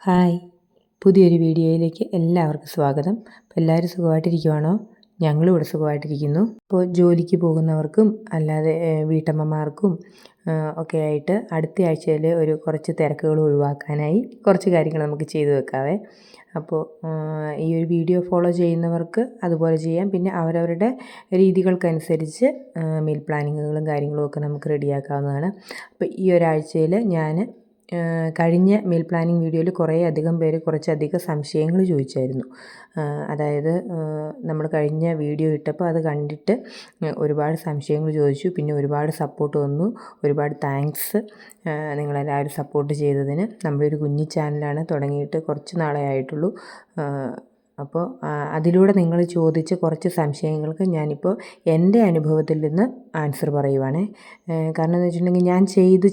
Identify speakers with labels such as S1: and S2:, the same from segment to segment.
S1: Hi, പുതിയൊരു വീഡിയോയിലേക്ക് എല്ലാവർക്കും സ്വാഗതം. അപ്പോൾ എല്ലാവരും സുഖമായിട്ടിരിക്കുവാണോ? ഞങ്ങളും ഇവിടെ സുഖമായിട്ടിരിക്കുന്നു. ഇപ്പോൾ ജോലിക്ക് പോകുന്നവർക്കും അല്ലാതെ വീട്ടമ്മമാർക്കും ഒക്കെ ആയിട്ട് അടുത്ത ആഴ്ചയിൽ കുറച്ച് തിരക്കുകൾ ഒഴിവാക്കാനായി കുറച്ച് കാര്യങ്ങൾ നമുക്ക് ചെയ്തു വെക്കാവേ. അപ്പോൾ ഈ ഒരു വീഡിയോ ഫോളോ ചെയ്യുന്നവർക്ക് അതുപോലെ ചെയ്യാം. പിന്നെ അവരവരുടെ രീതികൾക്കനുസരിച്ച് മീൽ പ്ലാനിങ്ങുകളും കാര്യങ്ങളും ഒക്കെ നമുക്ക് റെഡിയാക്കാവുന്നതാണ്. അപ്പോൾ ഈ ഒരാഴ്ചയിൽ ഞാൻ കഴിഞ്ഞ മീൽ പ്ലാനിങ് വീഡിയോയിൽ കുറേയധികം പേര് കുറച്ചധികം സംശയങ്ങൾ ചോദിച്ചായിരുന്നു. അതായത് നമ്മൾ കഴിഞ്ഞ വീഡിയോ ഇട്ടപ്പോൾ അത് കണ്ടിട്ട് ഒരുപാട് സംശയങ്ങൾ ചോദിച്ചു. പിന്നെ ഒരുപാട് സപ്പോർട്ട് വന്നു. ഒരുപാട് താങ്ക്സ് നിങ്ങളെല്ലാവരും സപ്പോർട്ട് ചെയ്തതിന്. നമ്മളൊരു കുഞ്ഞു ചാനലാണ്, തുടങ്ങിയിട്ട് കുറച്ച് നാളേ ആയിട്ടുള്ളൂ. അപ്പോൾ അതിലൂടെ നിങ്ങൾ ചോദിച്ച കുറച്ച് സംശയങ്ങൾക്ക് ഞാനിപ്പോൾ എൻ്റെ അനുഭവത്തിൽ നിന്ന് ആൻസർ പറയുവാണേ. കാരണം എന്ന് വെച്ചിട്ടുണ്ടെങ്കിൽ ഞാൻ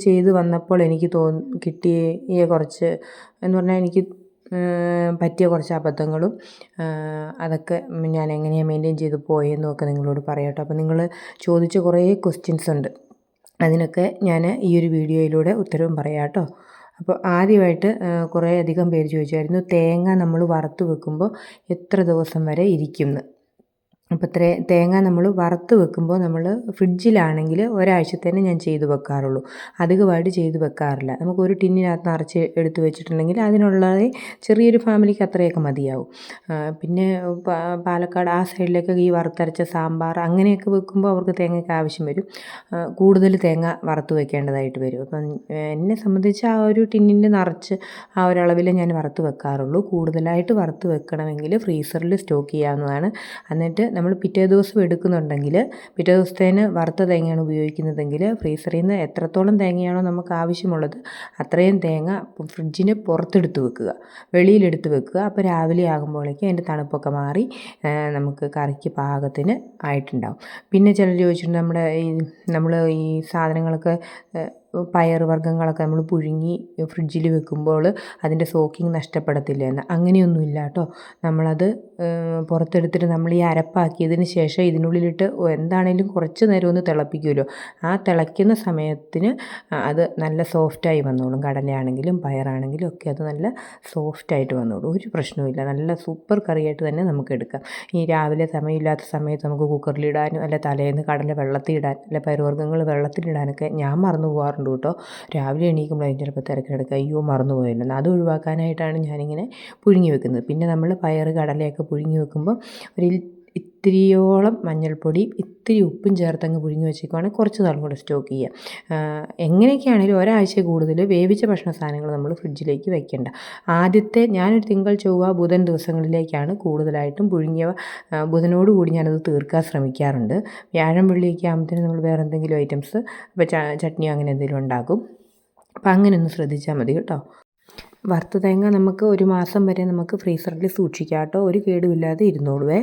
S1: ചെയ്ത് വന്നപ്പോൾ എനിക്ക് കിട്ടിയ കുറച്ച് എന്ന് പറഞ്ഞാൽ എനിക്ക് പറ്റിയ കുറച്ച് അബദ്ധങ്ങളും അതൊക്കെ ഞാൻ എങ്ങനെയാണ് മെയിൻറ്റെയിൻ ചെയ്ത് പോയെന്നും ഒക്കെ നിങ്ങളോട് പറയാട്ടോ. അപ്പോൾ നിങ്ങൾ ചോദിച്ച കുറേ ക്വസ്റ്റ്യൻസ് ഉണ്ട്, അതിനൊക്കെ ഞാൻ ഈ ഒരു വീഡിയോയിലൂടെ ഉത്തരവും പറയാം കേട്ടോ. അപ്പോൾ ആദ്യമായിട്ട് കുറേയധികം പേര് ചോദിച്ചായിരുന്നു, തേങ്ങ നമ്മൾ വറുത്ത് വെക്കുമ്പോൾ എത്ര ദിവസം വരെ ഇരിക്കുമെന്ന്. അപ്പോൾ തേങ്ങ നമ്മൾ വറുത്ത് വെക്കുമ്പോൾ നമ്മൾ ഫ്രിഡ്ജിലാണെങ്കിൽ ഒരാഴ്ചത്തേനെ ഞാൻ ചെയ്ത് വെക്കാറുള്ളൂ, അധികമായിട്ട് ചെയ്ത് വെക്കാറില്ല. നമുക്കൊരു ടിന്നിനകത്ത് നിറച്ച് എടുത്ത് വെച്ചിട്ടുണ്ടെങ്കിൽ അതിനുള്ളത് ചെറിയൊരു ഫാമിലിക്ക് അത്രയൊക്കെ മതിയാവും. പിന്നെ പാലക്കാട് ആ സൈഡിലേക്കൊക്കെ ഈ വറുത്തരച്ച സാമ്പാർ അങ്ങനെയൊക്കെ വെക്കുമ്പോൾ അവർക്ക് തേങ്ങയ്ക്ക് ആവശ്യം വരും, കൂടുതൽ തേങ്ങ വറുത്ത് വെക്കേണ്ടതായിട്ട് വരും. അപ്പം എന്നെ സംബന്ധിച്ച് ആ ഒരു ടിന്നിൻ്റെ നിറച്ച് ആ ഒരളവിൽ ഞാൻ വറുത്ത് വെക്കാറുള്ളൂ. കൂടുതലായിട്ട് വറുത്ത് വെക്കണമെങ്കിൽ ഫ്രീസറിൽ സ്റ്റോക്ക് ചെയ്യാവുന്നതാണ്. എന്നിട്ട് നമ്മൾ പിറ്റേ ദിവസം എടുക്കുന്നുണ്ടെങ്കിൽ, പിറ്റേ ദിവസത്തേന് വറുത്ത തേങ്ങയാണ് ഉപയോഗിക്കുന്നതെങ്കിൽ ഫ്രീസറിൽ നിന്ന് എത്രത്തോളം തേങ്ങയാണോ നമുക്ക് ആവശ്യമുള്ളത് അത്രയും തേങ്ങ ഫ്രിഡ്ജിന് പുറത്തെടുത്ത് വെക്കുക, വെളിയിലെടുത്ത് വെക്കുക. അപ്പോൾ രാവിലെ ആകുമ്പോഴേക്കും അതിൻ്റെ തണുപ്പൊക്കെ മാറി നമുക്ക് കറിക്ക് പാകത്തിന് ആയിട്ടുണ്ടാവും. പിന്നെ ചിലർ ചോദിച്ചിട്ടുണ്ട്, നമ്മൾ ഈ സാധനങ്ങളൊക്കെ പയർ വർഗ്ഗങ്ങളൊക്കെ നമ്മൾ പുഴുങ്ങി ഫ്രിഡ്ജിൽ വെക്കുമ്പോൾ അതിൻ്റെ സോക്കിങ് നഷ്ടപ്പെടത്തില്ല എന്ന്. അങ്ങനെയൊന്നുമില്ല കേട്ടോ. നമ്മളത് പുറത്തെടുത്തിട്ട് നമ്മൾ ഈ അരപ്പാക്കിയതിന് ശേഷം ഇതിനുള്ളിലിട്ട് എന്താണേലും കുറച്ച് നേരം ഒന്ന് തിളപ്പിക്കുമല്ലോ, ആ തിളയ്ക്കുന്ന സമയത്തിന് അത് നല്ല സോഫ്റ്റായി വന്നോളും. കടലയാണെങ്കിലും പയറാണെങ്കിലും ഒക്കെ അത് നല്ല സോഫ്റ്റായിട്ട് വന്നോളും, ഒരു പ്രശ്നവുമില്ല. നല്ല സൂപ്പർ കറിയായിട്ട് തന്നെ നമുക്ക് എടുക്കാം. ഈ രാവിലെ സമയമില്ലാത്ത സമയത്ത് നമുക്ക് കുക്കറിലിടാനും അല്ല തലേന്ന് കടല വെള്ളത്തിലിടാൻ അല്ല പയറുവർഗ്ഗങ്ങൾ വെള്ളത്തിലിടാനൊക്കെ ഞാൻ മറന്നു പോകാറുണ്ട് കേട്ടോ. രാവിലെ എണീക്കുമ്പോൾ അതിന് ചിലപ്പോൾ തിരക്കെടുക്കുക, അയ്യോ മറന്നു പോയല്ലോ. അത് ഒഴിവാക്കാനായിട്ടാണ് ഞാനിങ്ങനെ പുഴുങ്ങി വെക്കുന്നത്. പിന്നെ നമ്മൾ പയർ കടലയൊക്കെ പുഴുങ്ങി വെക്കുമ്പോൾ ഇത്തിരിയോളം മഞ്ഞൾപ്പൊടി ഇത്തിരി ഉപ്പും ചേർത്തങ്ങ് പുഴുങ്ങി വെച്ചേക്കുവാണെങ്കിൽ കുറച്ച് നാളും കൂടെ സ്റ്റോക്ക് ചെയ്യുക. എങ്ങനെയൊക്കെയാണെങ്കിലും ഒരാഴ്ച കൂടുതൽ വേവിച്ച ഭക്ഷണ സാധനങ്ങൾ നമ്മൾ ഫ്രിഡ്ജിലേക്ക് വെക്കേണ്ട. ആദ്യത്തെ ഞാനൊരു തിങ്കൾ ചൊവ്വ ബുധൻ ദിവസങ്ങളിലേക്കാണ് കൂടുതലായിട്ടും പുഴുങ്ങിയവ, ബുധനോടുകൂടി ഞാനത് തീർക്കാൻ ശ്രമിക്കാറുണ്ട്. വ്യാഴം വെള്ളിയൊക്കെ ആകുമ്പോഴത്തേനും നമ്മൾ വേറെ എന്തെങ്കിലും ഐറ്റംസ് ഇപ്പോൾ ചട്നിയോ അങ്ങനെ എന്തെങ്കിലും ഉണ്ടാക്കും. അപ്പോൾ അങ്ങനെ ഒന്ന് ശ്രദ്ധിച്ചാൽ മതി കേട്ടോ. വറുത്ത തേങ്ങ നമുക്ക് ഒരു മാസം വരെ നമുക്ക് ഫ്രീസറിൽ സൂക്ഷിക്കാം കേട്ടോ, ഒരു കേടുമില്ലാതെ ഇരുന്നോളുവേ.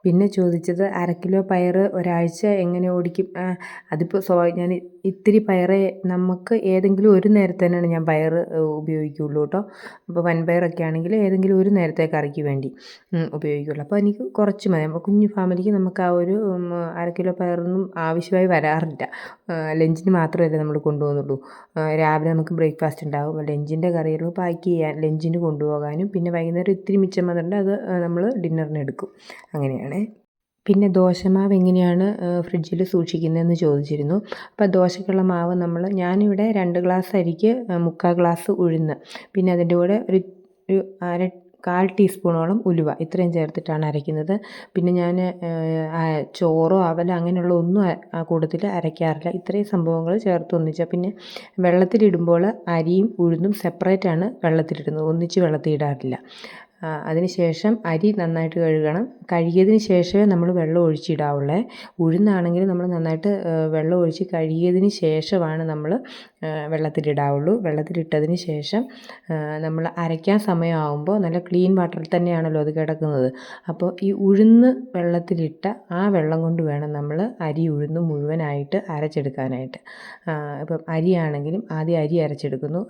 S1: പിന്നെ ചോദിച്ചത് 1/2 കിലോ പയർ ഒരാഴ്ച എങ്ങനെ ഓടിക്കും? അതിപ്പോൾ ഞാൻ ഇത്തിരി പയറേ നമുക്ക് ഏതെങ്കിലും ഒരു നേരത്തേനാണ് ഞാൻ പയർ ഉപയോഗിക്കുകയുള്ളൂ കേട്ടോ. അപ്പോൾ വൻപയറൊക്കെ ആണെങ്കിൽ ഏതെങ്കിലും ഒരു നേരത്തെ കറിക്ക് വേണ്ടി ഉപയോഗിക്കുകയുള്ളൂ. അപ്പോൾ എനിക്ക് കുറച്ച് മതി. അപ്പോൾ കുഞ്ഞു ഫാമിലിക്ക് നമുക്ക് ആ ഒരു 1/2 കിലോ പയറൊന്നും ആവശ്യമായി വരാറില്ല. ലഞ്ചിന് മാത്രമല്ലേ നമ്മൾ കൊണ്ടുപോകുന്നുള്ളൂ. രാവിലെ നമുക്ക് ബ്രേക്ക്ഫാസ്റ്റ് ഉണ്ടാകും, ലഞ്ചിൻ്റെ കറികൾ പാക്ക് ചെയ്യാൻ ലഞ്ചിന് കൊണ്ടുപോകാനും, പിന്നെ വൈകുന്നേരം ഇത്തിരി മിച്ചം വന്നിട്ടുണ്ട് അത് നമ്മൾ ഡിന്നറിന് എടുക്കും. അങ്ങനെയാണ്. പിന്നെ ദോശമാവ് എങ്ങനെയാണ് ഫ്രിഡ്ജിൽ സൂക്ഷിക്കുന്നതെന്ന് ചോദിച്ചിരുന്നു. അപ്പോൾ ദോശയ്ക്കുള്ള മാവ് ഞാനിവിടെ 2 ഗ്ലാസ് അരിക്ക് 3/4 ഗ്ലാസ് ഉഴുന്ന്, പിന്നെ അതിൻ്റെ കൂടെ ഒരു 1/4 ടീസ്പൂണോളം ഉലുവ, ഇത്രയും ചേർത്തിട്ടാണ് അരയ്ക്കുന്നത്. പിന്നെ ഞാൻ ചോറോ അവലോ അങ്ങനെയുള്ള ഒന്നും ആ കൂട്ടത്തിൽ അരയ്ക്കാറില്ല. ഇത്രയും സംഭവങ്ങൾ ചേർത്ത് ഒന്നിച്ചാൽ. പിന്നെ വെള്ളത്തിലിടുമ്പോൾ അരിയും ഉഴുന്നും സെപ്പറേറ്റാണ് വെള്ളത്തിലിടുന്നത്, ഒന്നിച്ച് വെള്ളത്തിലിടാറില്ല. അതിനുശേഷം അരി നന്നായിട്ട് കഴുകണം. കഴുകിയതിന് ശേഷമേ നമ്മൾ വെള്ളം ഒഴിച്ചിടാവുള്ളേ. ഉഴുന്നാണെങ്കിൽ നമ്മൾ നന്നായിട്ട് വെള്ളം ഒഴിച്ച് കഴുകിയതിന് ശേഷമാണ് നമ്മൾ വെള്ളത്തിലിടാവുള്ളൂ. വെള്ളത്തിലിട്ടതിന് ശേഷം നമ്മൾ അരയ്ക്കാൻ സമയമാകുമ്പോൾ നല്ല ക്ലീൻ വാട്ടറിൽ തന്നെയാണല്ലോ അത് കിടക്കുന്നത്. അപ്പോൾ ഈ ഉഴുന്ന് വെള്ളത്തിലിട്ട ആ വെള്ളം കൊണ്ട് വേണം നമ്മൾ അരി ഉഴുന്ന് മുഴുവനായിട്ട് അരച്ചെടുക്കാനായിട്ട്. ഇപ്പം അരിയാണെങ്കിലും ആദ്യം അരി അരച്ചെടുക്കുന്നു.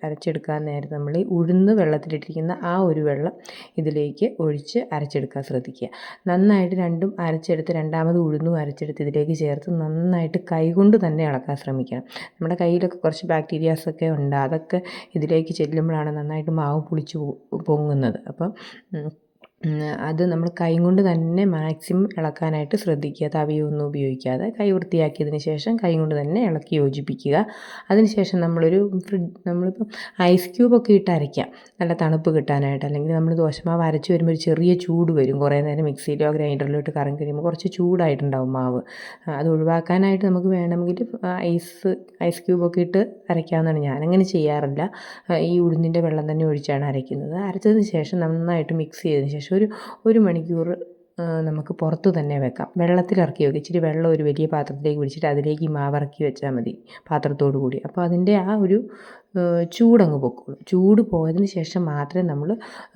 S1: അരച്ചെടുക്കാൻ നേരം നമ്മൾ ഈ ഉഴുന്ന് വെള്ളത്തിലിട്ടിരിക്കുന്ന ആ ഒരു വെള്ളം ഇതിലേക്ക് ഒഴിച്ച് അരച്ചെടുക്കാൻ ശ്രദ്ധിക്കുക. നന്നായിട്ട് രണ്ടും അരച്ചെടുത്ത് രണ്ടാമത് ഉഴുന്നും അരച്ചെടുത്ത് ഇതിലേക്ക് ചേർത്ത് നന്നായിട്ട് കൈകൊണ്ട് തന്നെ ഇളക്കാൻ ശ്രമിക്കണം. നമ്മുടെ കയ്യിൽ മാവിലൊക്കെ കുറച്ച് ബാക്ടീരിയാസൊക്കെ ഉണ്ട്. അതൊക്കെ ഇതിലേക്ക് ചെല്ലുമ്പോഴാണ് നന്നായിട്ട് മാവ് പുളിച്ച് പൊങ്ങുന്നത്. അപ്പം അത് നമ്മൾ കൈ കൊണ്ട് തന്നെ മാക്സിമം ഇളക്കാനായിട്ട് ശ്രദ്ധിക്കുക. തവിയൊന്നും ഉപയോഗിക്കാതെ കൈ വൃത്തിയാക്കിയതിന് ശേഷം കൈ കൊണ്ട് തന്നെ ഇളക്കി യോജിപ്പിക്കുക. അതിനുശേഷം നമ്മളിപ്പം ഐസ് ക്യൂബൊക്കെ ഇട്ട് അരയ്ക്കാം, നല്ല തണുപ്പ് കിട്ടാനായിട്ട്. അല്ലെങ്കിൽ നമ്മൾ ദോശമാവ് അരച്ച് വരുമ്പോൾ ഒരു ചെറിയ ചൂട് വരും. കുറേ നേരം മിക്സിയിലോ ഗ്രൈൻഡറിലോ ഇട്ട് കറങ്ങി കഴിയുമ്പോൾ കുറച്ച് ചൂടായിട്ടുണ്ടാവും മാവ്. അത് ഒഴിവാക്കാനായിട്ട് നമുക്ക് വേണമെങ്കിൽ ഐസ് ക്യൂബൊക്കെ ഇട്ട് അരയ്ക്കാവുന്നതാണ്. ഞാനങ്ങനെ ചെയ്യാറില്ല. ഈ ഉഴുന്നിൻ്റെ വെള്ളം തന്നെ ഒഴിച്ചാണ് അരയ്ക്കുന്നത്. അരച്ചതിന് ശേഷം നന്നായിട്ട് മിക്സ് ചെയ്തതിന് ശേഷം ഒരു മണിക്കൂർ നമുക്ക് പുറത്ത് തന്നെ വെക്കാം. വെള്ളത്തിലിറക്കി വെക്കുക. ഇച്ചിരി വെള്ളം ഒരു വലിയ പാത്രത്തിലേക്ക് പിടിച്ചിട്ട് അതിലേക്ക് ഈ മാവ് ഇറക്കി വെച്ചാൽ മതി, പാത്രത്തോടു കൂടി. അപ്പോൾ അതിൻ്റെ ആ ഒരു ചൂടങ്ങ് പൊക്കോളും. ചൂട് പോയതിന് ശേഷം മാത്രമേ നമ്മൾ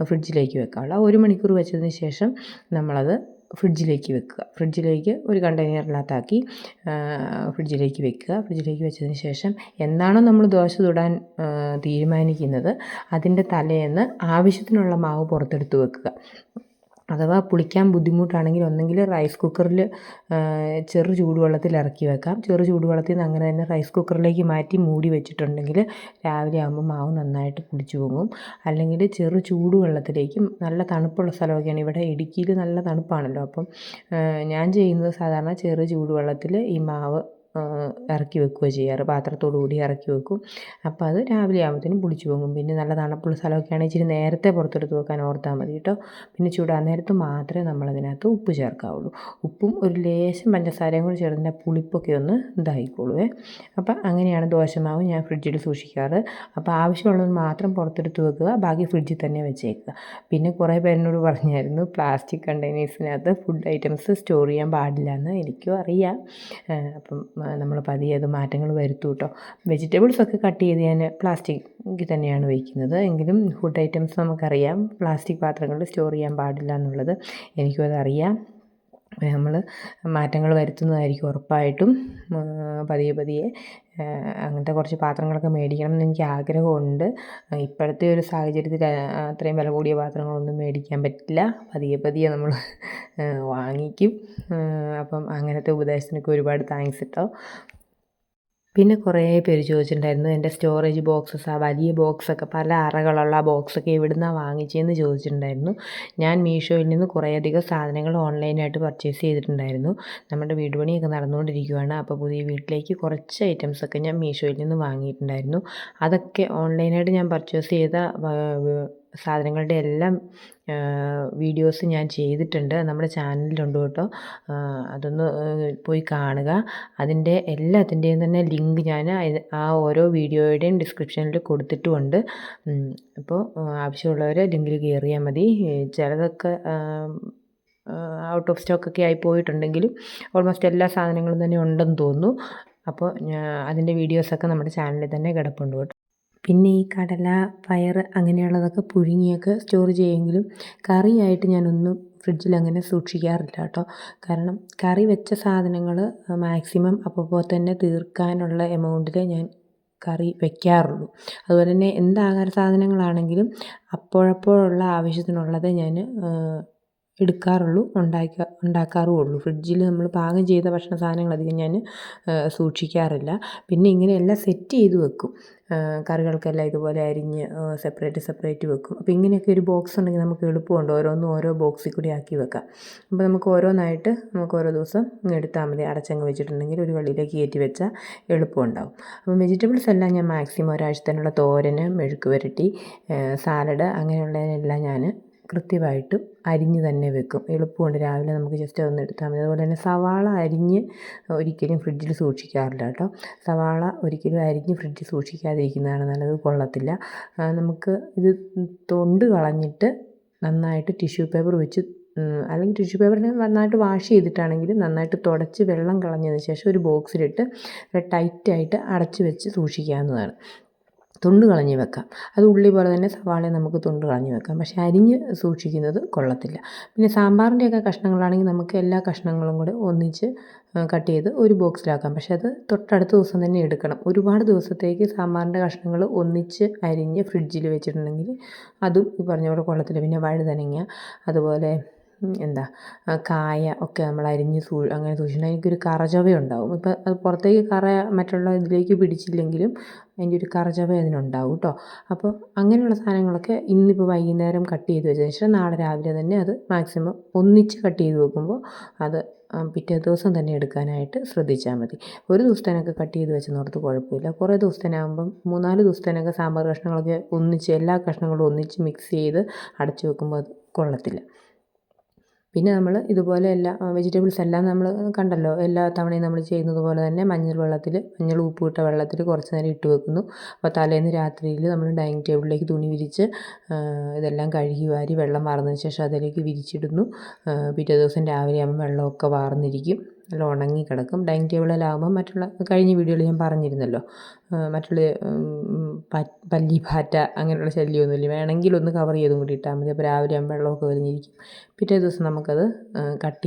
S1: ഫ്രിഡ്ജിലേക്ക് വെക്കാവുള്ളൂ. ആ 1 മണിക്കൂർ വെച്ചതിന് ശേഷം നമ്മളത് ഫ്രിഡ്ജിലേക്ക് വെക്കുക. ഫ്രിഡ്ജിലേക്ക് ഒരു കണ്ടെയ്നറിനകത്താക്കി ഫ്രിഡ്ജിലേക്ക് വെക്കുക. ഫ്രിഡ്ജിലേക്ക് വെച്ചതിന് ശേഷം എന്നാണോ നമ്മൾ ദോശ ചുടാൻ തീരുമാനിക്കുന്നത് അതിൻ്റെ തലേന്ന് ആവശ്യത്തിനുള്ള മാവ് പുറത്തെടുത്ത് വെക്കുക. അഥവാ പുളിക്കാൻ ബുദ്ധിമുട്ടാണെങ്കിൽ ഒന്നെങ്കിൽ റൈസ് കുക്കറിൽ ചെറു ചൂടുവെള്ളത്തിൽ ഇറക്കി വെക്കാം. ചെറു ചൂടുവെള്ളത്തിൽ നിന്ന് അങ്ങനെ തന്നെ റൈസ് കുക്കറിലേക്ക് മാറ്റി മൂടി വെച്ചിട്ടുണ്ടെങ്കിൽ രാവിലെ ആകുമ്പോൾ മാവ് നന്നായിട്ട് പുളിച്ചു പൊങ്ങും. അല്ലെങ്കിൽ ചെറു ചൂടുവെള്ളത്തിലേക്കും, നല്ല തണുപ്പുള്ള സ്ഥലമൊക്കെയാണ്, ഇവിടെ ഇടുക്കിയിൽ നല്ല തണുപ്പാണല്ലോ. അപ്പം ഞാൻ ചെയ്യുന്നത് സാധാരണ ചെറു ചൂടുവെള്ളത്തിൽ ഈ മാവ് ഇറക്കി വെക്കുകയോ ചെയ്യാറ്. പാത്രത്തോടു കൂടി ഇറക്കി വെക്കും. അപ്പോൾ അത് രാവിലെ ആകുമ്പോഴത്തേനും പുളിച്ചു പോകും. പിന്നെ നല്ല തണുപ്പുള്ള സ്ഥലമൊക്കെ ആണെങ്കിൽ ഇച്ചിരി നേരത്തെ പുറത്തെടുത്ത് വെക്കാൻ ഓർത്താൽ മതി കേട്ടോ. പിന്നെ ചൂടാൻ നേരത്ത് മാത്രമേ നമ്മളതിനകത്ത് ഉപ്പ് ചേർക്കാവുള്ളൂ. ഉപ്പും ഒരു ലേശം പഞ്ചസാരയും കൂടി ചേർത്തിൻ്റെ പുളിപ്പൊക്കെ ഒന്ന് ഇതായിക്കോളുവേ. അപ്പം അങ്ങനെയാണ് ദോശമാവ് ഞാൻ ഫ്രിഡ്ജിൽ സൂക്ഷിക്കാറ്. അപ്പോൾ ആവശ്യമുള്ളത് മാത്രം പുറത്തെടുത്ത് വെക്കുക, ബാക്കി ഫ്രിഡ്ജിൽ തന്നെ വെച്ചേക്കുക. പിന്നെ കുറേ പേരെന്നോട് പറഞ്ഞായിരുന്നു പ്ലാസ്റ്റിക് കണ്ടെയ്നേഴ്സിനകത്ത് ഫുഡ് ഐറ്റംസ് സ്റ്റോർ ചെയ്യാൻ പാടില്ല എന്ന്. എനിക്കും അറിയാം. അപ്പം നമ്മൾ പതിയെ അത് മാറ്റങ്ങൾ വരുത്തും കേട്ടോ. വെജിറ്റബിൾസൊക്കെ കട്ട് ചെയ്ത് ഞാൻ പ്ലാസ്റ്റിക്കിൽ തന്നെയാണ് വയ്ക്കുന്നത്. എങ്കിലും ഫുഡ് ഐറ്റംസ് നമുക്കറിയാം പ്ലാസ്റ്റിക് പാത്രങ്ങളിൽ സ്റ്റോർ ചെയ്യാൻ പാടില്ല എന്നുള്ളത്. എനിക്കും അതറിയാം. നമ്മൾ മാറ്റങ്ങൾ വരുത്തുന്നതായിരിക്കും ഉറപ്പായിട്ടും. പതിയെ അങ്ങനത്തെ കുറച്ച് പാത്രങ്ങളൊക്കെ മേടിക്കണം എന്ന് എനിക്ക് ആഗ്രഹമുണ്ട്. ഇപ്പോഴത്തെ ഒരു സാഹചര്യത്തിൽ അത്രയും വില കൂടിയ പാത്രങ്ങളൊന്നും മേടിക്കാൻ പറ്റില്ല. പതിയെ നമ്മൾ വാങ്ങിക്കും. അപ്പം അങ്ങനത്തെ ഉപദേശത്തിനൊക്കെ ഒരുപാട് താങ്ക്സ് കേട്ടോ. പിന്നെ കുറേ പേര് ചോദിച്ചിട്ടുണ്ടായിരുന്നു എൻ്റെ സ്റ്റോറേജ് ബോക്സസ്, ആ വലിയ ബോക്സൊക്കെ, പല അറകളുള്ള ബോക്സൊക്കെ എവിടുന്നാണ് വാങ്ങിച്ചതെന്ന് ചോദിച്ചിട്ടുണ്ടായിരുന്നു. ഞാൻ മീഷോയിൽ നിന്ന് കുറേയധികം സാധനങ്ങൾ ഓൺലൈനായിട്ട് പർച്ചേസ് ചെയ്തിട്ടുണ്ടായിരുന്നു. നമ്മുടെ വീട് പണിയൊക്കെ നടന്നുകൊണ്ടിരിക്കുകയാണ്. അപ്പോൾ പുതിയ വീട്ടിലേക്ക് കുറച്ച് ഐറ്റംസൊക്കെ ഞാൻ മീഷോയിൽ നിന്ന് വാങ്ങിയിട്ടുണ്ടായിരുന്നു. അതൊക്കെ ഓൺലൈനായിട്ട് ഞാൻ പർച്ചേസ് ചെയ്ത സാധനങ്ങളുടെ എല്ലാം വീഡിയോസ് ഞാൻ ചെയ്തിട്ടുണ്ട്. നമ്മുടെ ചാനലിലുണ്ട് കേട്ടോ. അതൊന്ന് പോയി കാണുക. അതിൻ്റെ എല്ലാത്തിൻ്റെയും തന്നെ ലിങ്ക് ഞാൻ ആ ഓരോ വീഡിയോയുടെയും ഡിസ്ക്രിപ്ഷനിൽ കൊടുത്തിട്ടുമുണ്ട്. അപ്പോൾ ആവശ്യമുള്ളവർ ലിങ്കിൽ കയറിയാൽ മതി. ചിലതൊക്കെ ഔട്ട് ഓഫ് സ്റ്റോക്കൊക്കെ ആയി പോയിട്ടുണ്ടെങ്കിലും ഓൾമോസ്റ്റ് എല്ലാ സാധനങ്ങളും തന്നെ ഉണ്ടെന്ന് തോന്നുന്നു. അപ്പോൾ അതിൻ്റെ വീഡിയോസൊക്കെ നമ്മുടെ ചാനലിൽ തന്നെ കിടപ്പുണ്ട് കേട്ടോ. പിന്നെ ഈ കടല, പയർ അങ്ങനെയുള്ളതൊക്കെ പുഴുങ്ങിയൊക്കെ സ്റ്റോർ ചെയ്യുമെങ്കിലും കറിയായിട്ട് ഞാനൊന്നും ഫ്രിഡ്ജിൽ അങ്ങനെ സൂക്ഷിക്കാറില്ല കേട്ടോ. കാരണം കറി വെച്ച സാധനങ്ങൾ മാക്സിമം അപ്പോൾ തന്നെ തീർക്കാനുള്ള എമൗണ്ടിൽ ഞാൻ കറി വെക്കാറുള്ളൂ. അതുപോലെ തന്നെ എന്ത് ആഹാര സാധനങ്ങളാണെങ്കിലും അപ്പോഴപ്പോഴുള്ള ആവശ്യത്തിനുള്ളത് ഞാൻ എടുക്കാറുള്ളൂ, ഉണ്ടാക്കാറുമുള്ളൂ. ഫ്രിഡ്ജിൽ നമ്മൾ പാകം ചെയ്ത ഭക്ഷണ സാധനങ്ങൾ അധികം ഞാൻ സൂക്ഷിക്കാറില്ല. പിന്നെ ഇങ്ങനെയെല്ലാം സെറ്റ് ചെയ്ത് വെക്കും. കറികൾക്കെല്ലാം ഇതുപോലെ അരിഞ്ഞ് സെപ്പറേറ്റ് വെക്കും. അപ്പോൾ ഇങ്ങനെയൊക്കെ ഒരു ബോക്സ് ഉണ്ടെങ്കിൽ നമുക്ക് എളുപ്പമുണ്ട്. ഓരോന്നും ഓരോ ബോക്സിൽ കൂടി ആക്കി വെക്കാം. അപ്പോൾ നമുക്ക് ഓരോന്നായിട്ട് നമുക്ക് ഓരോ ദിവസം എടുത്താൽ മതി. അടച്ചങ്ങ് വെച്ചിട്ടുണ്ടെങ്കിൽ ഒരു വെള്ളിയിലേക്ക് കയറ്റി വെച്ചാൽ എളുപ്പമുണ്ടാവും. അപ്പം വെജിറ്റബിൾസ് എല്ലാം ഞാൻ മാക്സിമം ഒരാഴ്ചത്തേനുള്ള തോരന്, മെഴുക്ക് പുരട്ടി, സാലഡ് അങ്ങനെയുള്ളതിനെല്ലാം ഞാൻ കൃത്യമായിട്ടും അരിഞ്ഞ് തന്നെ വെക്കും. എളുപ്പമുണ്ട്. രാവിലെ നമുക്ക് ജസ്റ്റ് അതൊന്ന് എടുത്താൽ മതി. അതുപോലെ തന്നെ സവാള അരിഞ്ഞ് ഒരിക്കലും ഫ്രിഡ്ജിൽ സൂക്ഷിക്കാറില്ല കേട്ടോ. സവാള ഒരിക്കലും അരിഞ്ഞ് ഫ്രിഡ്ജിൽ സൂക്ഷിക്കാതിരിക്കുന്നതാണ് നല്ലത്. കൊള്ളത്തില്ല. നമുക്ക് ഇത് തൊണ്ട് കളഞ്ഞിട്ട് നന്നായിട്ട് ടിഷ്യൂ പേപ്പർ വെച്ച്, അല്ലെങ്കിൽ ടിഷ്യൂ പേപ്പറിന് നന്നായിട്ട് വാഷ് ചെയ്തിട്ടാണെങ്കിൽ നന്നായിട്ട് തുടച്ച് വെള്ളം കളഞ്ഞതിന് ശേഷം ഒരു ബോക്സിലിട്ട് ടൈറ്റായിട്ട് അടച്ച് വെച്ച് സൂക്ഷിക്കാവുന്നതാണ്. തൊണ്ട് കളഞ്ഞ് വെക്കാം. അത് ഉള്ളി പോലെ തന്നെ സവാള നമുക്ക് തൊണ്ട് കളഞ്ഞ് വെക്കാം. പക്ഷേ അരിഞ്ഞ് സൂക്ഷിക്കുന്നത് കൊള്ളത്തില്ല. പിന്നെ സാമ്പാറിൻ്റെയൊക്കെ കഷ്ണങ്ങളാണെങ്കിൽ നമുക്ക് എല്ലാ കഷ്ണങ്ങളും കൂടെ ഒന്നിച്ച് കട്ട് ചെയ്ത് ഒരു ബോക്സിലാക്കാം. പക്ഷേ അത് തൊട്ടടുത്ത ദിവസം തന്നെ എടുക്കണം. ഒരുപാട് ദിവസത്തേക്ക് സാമ്പാറിൻ്റെ കഷ്ണങ്ങൾ ഒന്നിച്ച് അരിഞ്ഞ് ഫ്രിഡ്ജിൽ വെച്ചിട്ടുണ്ടെങ്കിൽ അതും ഈ പറഞ്ഞ പോലെ കൊള്ളത്തില്ല. പിന്നെ വഴുതനങ്ങ, അതുപോലെ എന്താ കായ ഒക്കെ നമ്മൾ അരിഞ്ഞ് അങ്ങനെ സൂക്ഷിക്കണം. എനിക്കൊരു കറചൊവയുണ്ടാവും. ഇപ്പം അത് പുറത്തേക്ക് മറ്റുള്ള ഇതിലേക്ക് പിടിച്ചില്ലെങ്കിലും അതിൻ്റെ ഒരു കറചൊവ അതിനുണ്ടാവും കേട്ടോ. അപ്പോൾ അങ്ങനെയുള്ള സാധനങ്ങളൊക്കെ ഇന്നിപ്പോൾ വൈകുന്നേരം കട്ട് ചെയ്ത് വെച്ചതിന് ശേഷം നാളെ രാവിലെ തന്നെ അത് മാക്സിമം ഒന്നിച്ച് കട്ട് ചെയ്ത് വെക്കുമ്പോൾ അത് പിറ്റേ ദിവസം തന്നെ എടുക്കാനായിട്ട് ശ്രദ്ധിച്ചാൽ മതി. ഒരു ദിവസത്തേനൊക്കെ കട്ട് ചെയ്ത് വെച്ചെന്നോർത്ത് കുഴപ്പമില്ല. കുറേ ദിവസത്തേനാകുമ്പം 3-4 ദിവസത്തേനൊക്കെ സാമ്പാർ കഷ്ണങ്ങളൊക്കെ ഒന്നിച്ച് എല്ലാ കഷ്ണങ്ങളും ഒന്നിച്ച് മിക്സ് ചെയ്ത് അടച്ചു വെക്കുമ്പോൾ അത് കൊള്ളത്തില്ല. പിന്നെ നമ്മൾ ഇതുപോലെ എല്ലാ വെജിറ്റബിൾസ് എല്ലാം നമ്മൾ കണ്ടല്ലോ, എല്ലാ തവണയും നമ്മൾ ചെയ്യുന്നത് പോലെ തന്നെ മഞ്ഞൾ ഉപ്പിട്ട വെള്ളത്തിൽ കുറച്ച് നേരം ഇട്ട് വെക്കുന്നു. അപ്പോൾ തലേന്ന് രാത്രിയിൽ നമ്മൾ ഡൈനിങ് ടേബിളിലേക്ക് തുണി വിരിച്ച് ഇതെല്ലാം കഴുകി വാരി വെള്ളം വാർന്നതിന് ശേഷം അതിലേക്ക് വിരിച്ചിടുന്നു. പിറ്റേ ദിവസം രാവിലെ ആകുമ്പോൾ വെള്ളമൊക്കെ വാർന്നിരിക്കും, നല്ല ഉണങ്ങി കിടക്കും. ഡൈനിങ് ടേബിളിലാകുമ്പോൾ കഴിഞ്ഞ വീഡിയോയിൽ ഞാൻ പറഞ്ഞിരുന്നല്ലോ, മറ്റുള്ള പല്ലി പാറ്റ അങ്ങനെയുള്ള ശല്യമൊന്നുമില്ല. വേണമെങ്കിൽ ഒന്ന് കവർ ചെയ്തും കൂടി ഇട്ടാൽ മതി. അപ്പോൾ രാവിലെ ആകുമ്പോൾ വെള്ളമൊക്കെ വലിഞ്ഞിരിക്കും. പിറ്റേ ദിവസം നമുക്കത് കട്ട്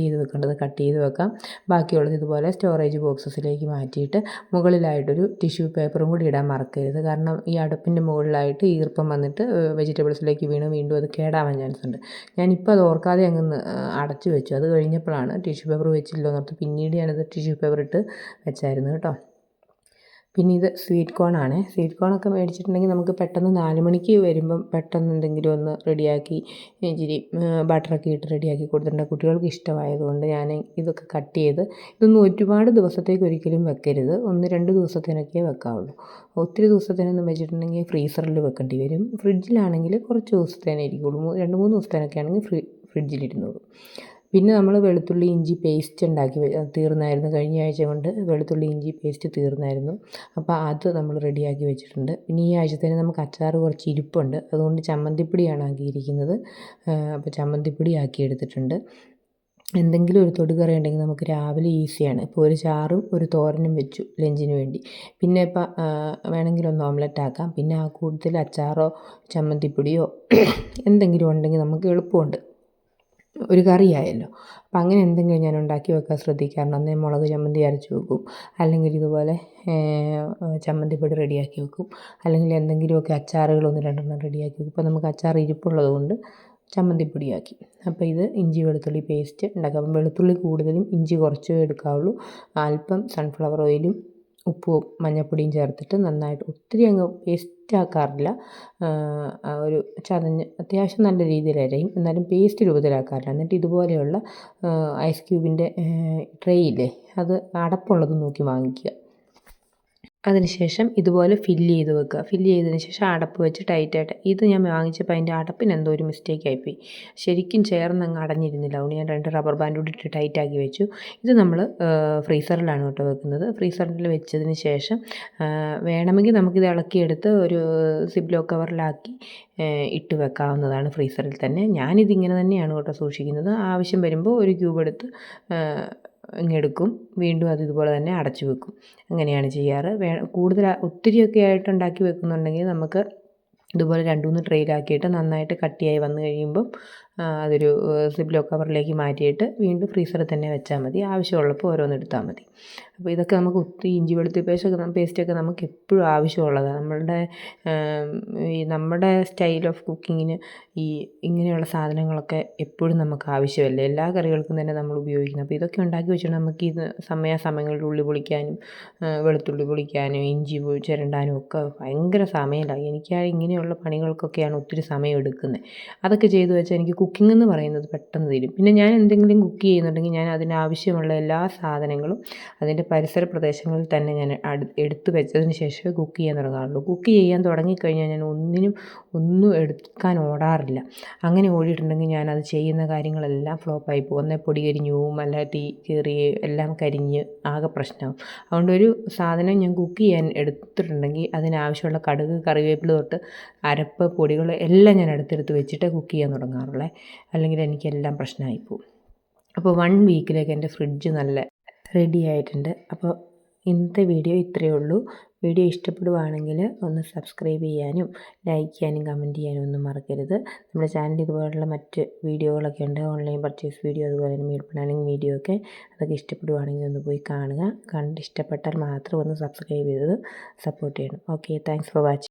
S1: ചെയ്ത് വെക്കാം. ബാക്കിയുള്ളത് ഇതുപോലെ സ്റ്റോറേജ് ബോക്സസിലേക്ക് മാറ്റിയിട്ട് മുകളിലായിട്ടൊരു ടിഷ്യൂ പേപ്പറും കൂടി ഇടാൻ മറക്കരുത്. കാരണം ഈ അടുപ്പിൻ്റെ മുകളിലായിട്ട് ഈർപ്പം വന്നിട്ട് വെജിറ്റബിൾസിലേക്ക് വീണ്ടും അത് കേടാവാൻ ചാൻസ് ഉണ്ട്. ഞാനിപ്പോൾ അത് ഓർക്കാതെ അങ്ങ് അടച്ചു വെച്ചു. അത് കഴിഞ്ഞപ്പോഴാണ് ടിഷ്യൂ പേപ്പർ വെച്ചില്ലോ എന്നോർത്ത് പിന്നീട് ഞാനത് ടിഷ്യൂ പേപ്പർ ഇട്ട് വെച്ചായിരുന്നു കേട്ടോ. പിന്നെ ഇത് സ്വീറ്റ് കോണാണ്. സ്വീറ്റ് കോണൊക്കെ മേടിച്ചിട്ടുണ്ടെങ്കിൽ നമുക്ക് പെട്ടെന്ന് 4 മണിക്ക് വരുമ്പം പെട്ടെന്ന് എന്തെങ്കിലും ഒന്ന് റെഡിയാക്കി ഇച്ചിരി ബട്ടറൊക്കെ ഇട്ട് റെഡിയാക്കി കൊടുത്തിട്ടുണ്ട്. കുട്ടികൾക്ക് ഇഷ്ടമായതുകൊണ്ട് ഞാൻ ഇതൊക്കെ കട്ട് ചെയ്ത് ഇതൊന്നും ഒരുപാട് ദിവസത്തേക്ക് ഒരിക്കലും വെക്കരുത്. 1-2 ദിവസത്തേനൊക്കെ വെക്കാവുള്ളൂ. ഒത്തിരി ദിവസത്തേനൊന്നും വെച്ചിട്ടുണ്ടെങ്കിൽ ഫ്രീസറിൽ വെക്കേണ്ടി വരും. ഫ്രിഡ്ജിലാണെങ്കിൽ കുറച്ച് ദിവസത്തേനേ ഇരിക്കുള്ളൂ. 2-3 ദിവസത്തേനൊക്കെ ആണെങ്കിൽ ഫ്രിഡ്ജിലിരുന്നോളും. പിന്നെ നമ്മൾ വെളുത്തുള്ളി ഇഞ്ചി പേസ്റ്റ് തീർന്നായിരുന്നു. കഴിഞ്ഞ ആഴ്ച കൊണ്ട് വെളുത്തുള്ളി ഇഞ്ചി പേസ്റ്റ് തീർന്നായിരുന്നു. അപ്പോൾ അത് നമ്മൾ റെഡിയാക്കി വെച്ചിട്ടുണ്ട്. പിന്നെ ഈ ആഴ്ചത്തേന് നമുക്ക് അച്ചാർ കുറച്ച് ഇരിപ്പുണ്ട്. അതുകൊണ്ട് ചമ്മന്തിപ്പൊടിയാണ് ആക്കിയിരിക്കുന്നത്. അപ്പോൾ ചമ്മന്തിപ്പൊടി ആക്കി എടുത്തിട്ടുണ്ട്. എന്തെങ്കിലും ഒരു തൊടുകറി ഉണ്ടെങ്കിൽ നമുക്ക് രാവിലെ ഈസിയാണ്. ഇപ്പോൾ ഒരു ചാറും ഒരു തോരനും വെച്ചു ലഞ്ചിന് വേണ്ടി. പിന്നെ ഇപ്പം വേണമെങ്കിൽ ഒന്ന് ഓംലെറ്റ് ആക്കാം. പിന്നെ ആ കൂട്ടത്തിൽ അച്ചാറോ ചമ്മന്തിപ്പൊടിയോ എന്തെങ്കിലും ഉണ്ടെങ്കിൽ നമുക്ക് എളുപ്പമുണ്ട്, ഒരു കറിയായല്ലോ. അപ്പം അങ്ങനെ എന്തെങ്കിലും ഞാൻ ഉണ്ടാക്കി വെക്കാൻ ശ്രദ്ധിക്കാറുണ്ട്. ഒന്നേ മുളക് ചമ്മന്തി അരച്ച് വെക്കും, അല്ലെങ്കിൽ ഇതുപോലെ ചമ്മന്തിപ്പൊടി റെഡിയാക്കി വെക്കും, അല്ലെങ്കിൽ എന്തെങ്കിലുമൊക്കെ അച്ചാറുകൾ 1-2 റെഡിയാക്കി വെക്കും. ഇപ്പോൾ നമുക്ക് അച്ചാർ ഇരിപ്പുള്ളത് കൊണ്ട് ചമ്മന്തിപ്പൊടിയാക്കി. അപ്പോൾ ഇത് ഇഞ്ചി വെളുത്തുള്ളി പേസ്റ്റ് ഉണ്ടാക്കാം. അപ്പം വെളുത്തുള്ളി കൂടുതലും ഇഞ്ചി കുറച്ചേ എടുക്കാവുള്ളൂ. അല്പം സൺഫ്ലവർ ഓയിലും ഉപ്പും മഞ്ഞൾപ്പൊടിയും ചേർത്തിട്ട് നന്നായിട്ട്, ഒത്തിരി അങ്ങ് പേസ്റ്റ് ആക്കാറില്ല, ഒരു അത്യാവശ്യം നല്ല രീതിയിൽ അരയും, എന്നാലും പേസ്റ്റ് രൂപത്തിലാക്കാറില്ല. എന്നിട്ട് ഇതുപോലെയുള്ള ഐസ് ക്യൂബിൻ്റെ ട്രേ ഇല്ലേ, അത് അടപ്പുള്ളത് നോക്കി വാങ്ങിക്കുക. അതിനുശേഷം ഇതുപോലെ ഫില്ല് ചെയ്ത് വെക്കുക. ഫില്ല് ചെയ്തതിന് ശേഷം അടപ്പ് വെച്ച് ടൈറ്റായിട്ട്, ഇത് ഞാൻ വാങ്ങിച്ചപ്പോൾ അതിൻ്റെ അടപ്പിന് എന്തോ ഒരു മിസ്റ്റേക്ക് ആയിപ്പോയി, ശരിക്കും ചേർന്നങ്ങ് അടഞ്ഞിരുന്നില്ല. അതുകൊണ്ട് ഞാൻ 2 റബ്ബർ ബാൻഡ് കൂടി ഇട്ട് ടൈറ്റാക്കി വെച്ചു. ഇത് നമ്മൾ ഫ്രീസറിലാണ് കേട്ടോ വെക്കുന്നത്. ഫ്രീസറിൽ വെച്ചതിന് ശേഷം വേണമെങ്കിൽ നമുക്കിത് ഇളക്കിയെടുത്ത് ഒരു സിപ്ലോ കവറിലാക്കി ഇട്ട് വെക്കാവുന്നതാണ് ഫ്രീസറിൽ തന്നെ. ഞാനിതിങ്ങനെ തന്നെയാണ് കേട്ടോ സൂക്ഷിക്കുന്നത്. ആവശ്യം വരുമ്പോൾ ഒരു ക്യൂബ് എടുത്ത് ഇങ്ങെടുക്കും, വീണ്ടും അത് ഇതുപോലെ തന്നെ അടച്ചു വെക്കും. അങ്ങനെയാണ് ചെയ്യാറ്. ഒത്തിരിയൊക്കെ ആയിട്ട് ഉണ്ടാക്കി വെക്കുന്നുണ്ടെങ്കിൽ നമുക്ക് ഇതുപോലെ 2-3 ട്രെയിലാക്കിയിട്ട് നന്നായിട്ട് കട്ടിയായി വന്നു കഴിയുമ്പം അതൊരു സിപ്ലോ കവറിലേക്ക് മാറ്റിയിട്ട് വീണ്ടും ഫ്രീസറിൽ തന്നെ വെച്ചാൽ മതി. ആവശ്യമുള്ളപ്പോൾ ഓരോന്നെടുത്താൽ മതി. അപ്പോൾ ഇതൊക്കെ നമുക്ക് ഒത്തിരി ഇഞ്ചി വെളുത്തുള്ളി പേസ്റ്റൊക്കെ നമുക്ക് എപ്പോഴും ആവശ്യമുള്ളതാണ്. നമ്മുടെ സ്റ്റൈൽ ഓഫ് കുക്കിങ്ങിന് ഇങ്ങനെയുള്ള സാധനങ്ങളൊക്കെ എപ്പോഴും നമുക്ക് ആവശ്യമല്ലേ. എല്ലാ കറികൾക്കും തന്നെ നമ്മൾ ഉപയോഗിക്കുന്നത്. അപ്പോൾ ഇതൊക്കെ ഉണ്ടാക്കി വെച്ചിട്ട് നമുക്ക് ഇത് സമയങ്ങളിൽ ഉള്ളി പൊളിക്കാനും വെളുത്തുള്ളി പൊളിക്കാനും ഇഞ്ചി ചിരണ്ടാനും ഒക്കെ ഭയങ്കര സമയമില്ല. എനിക്കാണെങ്കിൽ ഇങ്ങനെയുള്ള പണികൾക്കൊക്കെയാണ് ഒത്തിരി സമയം എടുക്കുന്നത്. അതൊക്കെ ചെയ്തു വെച്ചാൽ എനിക്ക് കുക്കിംഗ് എന്ന് പറയുന്നത് പെട്ടെന്ന് തീരും. പിന്നെ ഞാൻ എന്തെങ്കിലും കുക്ക് ചെയ്യുന്നുണ്ടെങ്കിൽ ഞാൻ അതിനാവശ്യമുള്ള എല്ലാ സാധനങ്ങളും അതിൻ്റെ പരിസര പ്രദേശങ്ങളിൽ തന്നെ ഞാൻ എടുത്തു വെച്ചതിന് ശേഷമേ കുക്ക് ചെയ്യാൻ തുടങ്ങാറുള്ളൂ. കുക്ക് ചെയ്യാൻ തുടങ്ങിക്കഴിഞ്ഞാൽ ഞാൻ ഒന്നും എടുക്കാൻ ഓടാറില്ല. അങ്ങനെ ഓടിയിട്ടുണ്ടെങ്കിൽ ഞാനത് ചെയ്യുന്ന കാര്യങ്ങളെല്ലാം ഫ്ലോപ്പായി പോകും. ഒന്നേ പൊടി കരിഞ്ഞു പോവും, അല്ല തീ കയറി എല്ലാം കരിഞ്ഞ് ആകെ പ്രശ്നമാവും. അതുകൊണ്ട് ഒരു സാധനം ഞാൻ കുക്ക് ചെയ്യാൻ എടുത്തിട്ടുണ്ടെങ്കിൽ അതിനാവശ്യമുള്ള കടുക് കറിവേപ്പില തൊട്ട് അരപ്പ് പൊടികൾ എല്ലാം ഞാൻ അടുത്തെടുത്ത് വെച്ചിട്ട് കുക്ക് ചെയ്യാൻ തുടങ്ങാറുള്ളത്. അല്ലെങ്കിൽ എനിക്കെല്ലാം പ്രശ്നമായി പോകും. അപ്പോൾ 1 വീക്കിലേക്ക് എൻ്റെ ഫ്രിഡ്ജ് നല്ല റെഡി ആയിട്ടുണ്ട്. അപ്പോൾ ഇന്നത്തെ വീഡിയോ ഇത്രയേ ഉള്ളൂ. വീഡിയോ ഇഷ്ടപ്പെടുവാണെങ്കിൽ ഒന്ന് സബ്സ്ക്രൈബ് ചെയ്യാനും ലൈക്ക് ചെയ്യാനും കമൻറ്റ് ചെയ്യാനും ഒന്നും മറക്കരുത്. നമ്മുടെ ചാനലിൽ ഇതുപോലുള്ള മറ്റ് വീഡിയോകളൊക്കെ ഉണ്ട്, ഓൺലൈൻ പർച്ചേസ് വീഡിയോ, അതുപോലെ തന്നെ മീൽ പ്ലാനിങ് വീഡിയോ ഒക്കെ. അതൊക്കെ ഇഷ്ടപ്പെടുവാണെങ്കിൽ ഒന്ന് പോയി കാണുക. ഇഷ്ടപ്പെട്ടാൽ മാത്രം ഒന്ന് സബ്സ്ക്രൈബ് ചെയ്ത് സപ്പോർട്ട് ചെയ്യണം. Okay, thanks for watching.